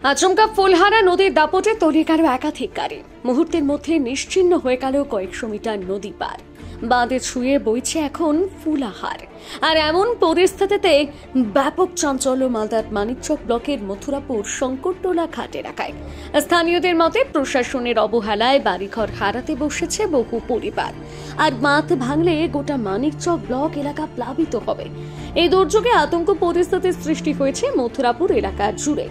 আচমকা ফুলহারা নদীর দাপটে তলিয়ে গেল একাধিক গাড়ি। মুহূর্তের মধ্যে নিশ্চিহ্ন হয়ে গেল কয়েকশো মিটার নদী পার। বাঁধে ছুঁয়ে বইছে এখন ফুলাহার। আর এমন পরিস্থিতিতে ব্যাপক চাঞ্চল্য মালদার মানিকচক ব্লকের মথুরাপুর শঙ্করটোলা ঘাট এলাকায়। স্থানীয়দের মতে প্রশাসনের অবহেলায় বাড়িঘর হারাতে বসেছে বহু পরিবার। আর বাঁধ ভাঙলে গোটা মানিকচক ব্লক এলাকা প্লাবিত হবে। এই দুর্যোগে আতঙ্ক পরিস্থিতির সৃষ্টি হয়েছে মথুরাপুর এলাকা জুড়ে।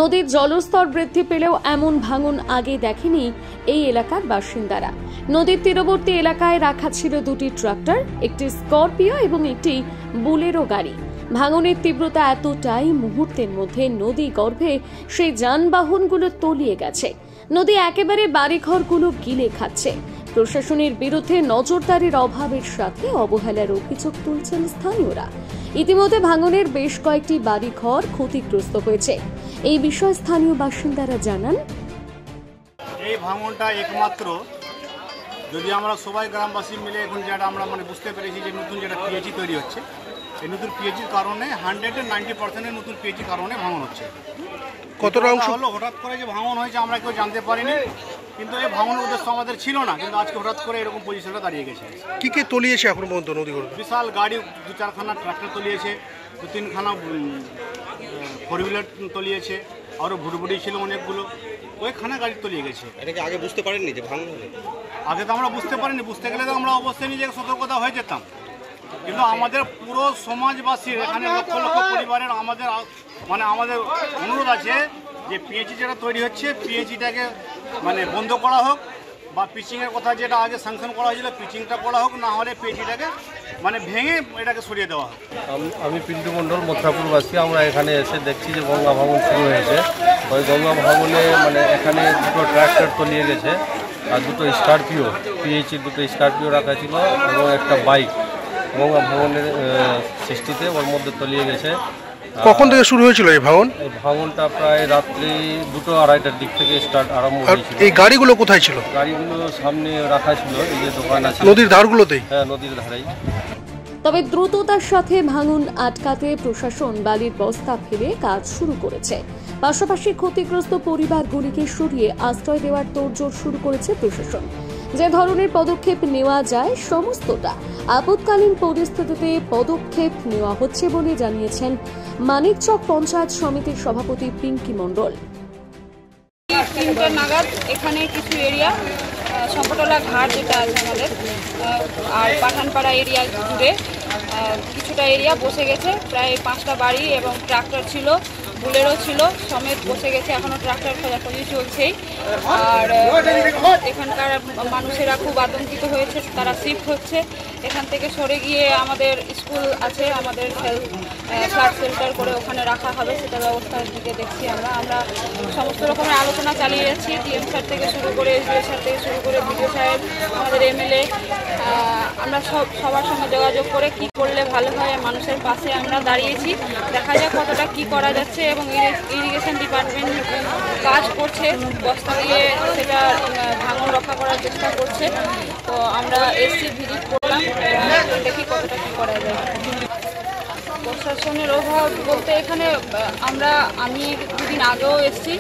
নদীর জলস্তর বৃদ্ধি পেলেও এমন ভাঙন আগে দেখেনি এই এলাকার বাসিন্দারা। নদীর তীরবর্তী এলাকায় রাখা ছিল দুটি ট্রাক্টর, একটি স্করপিও এবং একটি বুলেরো গাড়ি। ভাঙনের তীব্রতা এতটাই, মুহূর্তের মধ্যে নদী গর্ভে সেই যানবাহনগুলো তলিয়ে গেছে। নদী একেবারে বাড়িঘরগুলো গিলে খাচ্ছে। প্রশাসনের বিরুদ্ধে নজরদারির অভাবের সাথে অবহেলার অভিযোগ তুলছেন স্থানীয়রা। ইতিমধ্যে ভাঙনের বেশ কয়েকটি বাড়িঘর ক্ষতিগ্রস্ত হয়েছে। এই বিষয়ে স্থানীয় বাসিন্দারা জানান, এই ভাঙনটা একমাত্র যদি আমরা সবাই গ্রামবাসী মিলে এখন যেটা আমরা বুঝতে পেরেছি যে নতুন যেটা পিএইচি তৈরি হচ্ছে, এই নতুন পিএইচির কারণে 190% নতুন পিএইচির কারণে ভাঙন হচ্ছে। কতটা অংশ হলো হঠাৎ করে যে ভাঙন হয়েছে আমরা কেউ জানতে পারিনি, কিন্তু এই ভাঙনের উদ্দেশ্য আমাদের ছিল না, কিন্তু আজকে হঠাৎ করে এরকম পজিশনটা দাঁড়িয়ে গেছে। কি কি তলিয়েছে এখন পর্যন্ত নদীগুলো? বিশাল গাড়ি 2-4খানা ট্রাক্টর তলিয়েছে, 2-3খানা ফোর হুইলার তলিয়েছে, আরও ভুটভুটি ছিল অনেকগুলো, ওইখানে গাড়ি তলিয়ে গেছে। এটাকে আগে বুঝতে পারেননি যে ভাঙন হবে? আগে তো আমরা বুঝতে পারিনি, বুঝতে গেলে তো আমরা অবশ্যই নিজেকে সতর্কতা হয়ে যেতাম। কিন্তু আমাদের পুরো সমাজবাসীর এখানে লক্ষ লক্ষ পরিবারের আমাদের অনুরোধ আছে যে পিএইচি যেটা তৈরি হচ্ছে পিএইচিটাকে বন্ধ করা হোক, বা পিচিংয়ের কথা যেটা আগে স্যাংশন করা হয়েছিল পিচিংটা করা হোক, না হলে পিএইচিটাকে ভেঙে এটাকে সরিয়ে দেওয়া হোক। আমি পিন্টু মণ্ডল, মথুরাপুরবাসী। আমরা এখানে এসে দেখছি যে গঙ্গা ভাঙন শুরু হয়েছে। ওই গঙ্গা ভাঙনে এখানে দুটো ট্রাক্টর তলিয়ে গেছে, আর দুটো স্করপিও, পিএইচির দুটো স্করপিও রাখা ছিল এবং একটা বাইক গঙ্গা ভাঙনের সৃষ্টিতে ওর মধ্যে তলিয়ে গেছে। কখন থেকে শুরু হয়েছিল এই ভাঙন? এই ভাঙনটা প্রায় রাত্রি 2-2:30টার দিক থেকে আরম্ভ হয়েছিল। এই গাড়িগুলো কোথায় ছিল? গাড়িগুলো সামনে রাখা ছিল, এই যে দোকান আছে নদীর ধারগুলোতেই। হ্যাঁ, নদীর ধারেই। তবে দ্রুততার সাথে ভাঙন আটকাতে প্রশাসন বালির বস্তা ফেলে কাজ শুরু করেছে। পাশাপাশি ক্ষতিগ্রস্ত পরিবারগুলিকে সরিয়ে আশ্রয় দেওয়ার তোড়জোড় শুরু করেছে প্রশাসন। যে ধরনের পদক্ষেপ নেওয়া যায় সমস্তটা আপৎকালীন পরিস্থিতিতে পদক্ষেপ নেওয়া হচ্ছে বলে জানিয়েছেন মানিকচক পঞ্চায়েত সমিতির সভাপতি পিঙ্কি মণ্ডল। 3টে নাগাদ এখানে কিছু এরিয়া শঙ্করটোলা ঘাট যেটা আছে আমাদের আর পাঠানপাড়া এরিয়া জুড়ে কিছুটা এরিয়া বসে গেছে। প্রায় 5টা বাড়ি এবং ট্রাক্টর ছিল, বুলেরো ছিল, সমেত বসে গেছে। এখনও ট্রাক্টর খোঁজাখুঁজি চলছেই। আর এখানকার মানুষেরা খুব আতঙ্কিত হয়েছে, তারা শিফট হচ্ছে। এখান থেকে সরে গিয়ে আমাদের স্কুল আছে, আমাদের হেলথ ফ্লাড শেল্টার করে ওখানে রাখা হবে, সেটা ব্যবস্থার দিকে দেখছি আমরা সমস্ত রকমের আলোচনা চালিয়ে যাচ্ছি। ডিএম স্যার থেকে শুরু করে এসডিও স্যার থেকে শুরু করে বিডিও সাহেব, আমাদের এমএলএ, আমরা সবার সঙ্গে যোগাযোগ করে কি করলে ভালো হয় মানুষের পাশে আমরা দাঁড়িয়েছি। দেখা যাক কতটা কি করা যাচ্ছে। এবং ইরিগেশন ডিপার্টমেন্ট কাজ করছে, বস্তা দিয়ে সেটা ভাঙন রক্ষা করার চেষ্টা করছে। তো আমরা এসছি, ভিজিট করলাম, দেখি কতটা কী করা যায়। প্রশাসনের অভাব বলতে এখানে আমি 2 দিন আগেও এসছি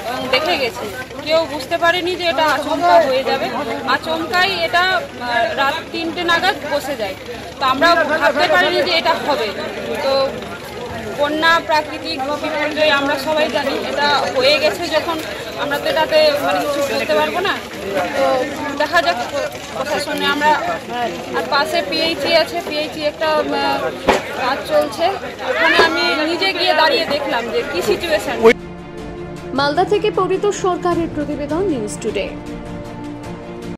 এবং দেখে গেছি, কেউ বুঝতে পারেনি যে এটা আচমকা হয়ে যাবে। আচমকাই এটা রাত 3টে নাগাদ বসে যায়। তো আমরা ভাবতে পারিনি যে এটা হবে। তো বন্যা, প্রাকৃতিক বিপর্যয় আমরা সবাই জানি, এটা হয়ে গেছে যখন আমরা তো এটাতে কিছু বলতে পারবো না। তো দেখা যাক প্রশাসনে আমরা। আর পাশে পিএইচি আছে, পিএইচি একটা কাজ চলছে, ওখানে আমি নিজে গিয়ে দাঁড়িয়ে দেখলাম যে কি সিচুয়েশন। মালদা থেকে পরিতোষ সরকারের প্রতিবেদন, নিউজ টুডে।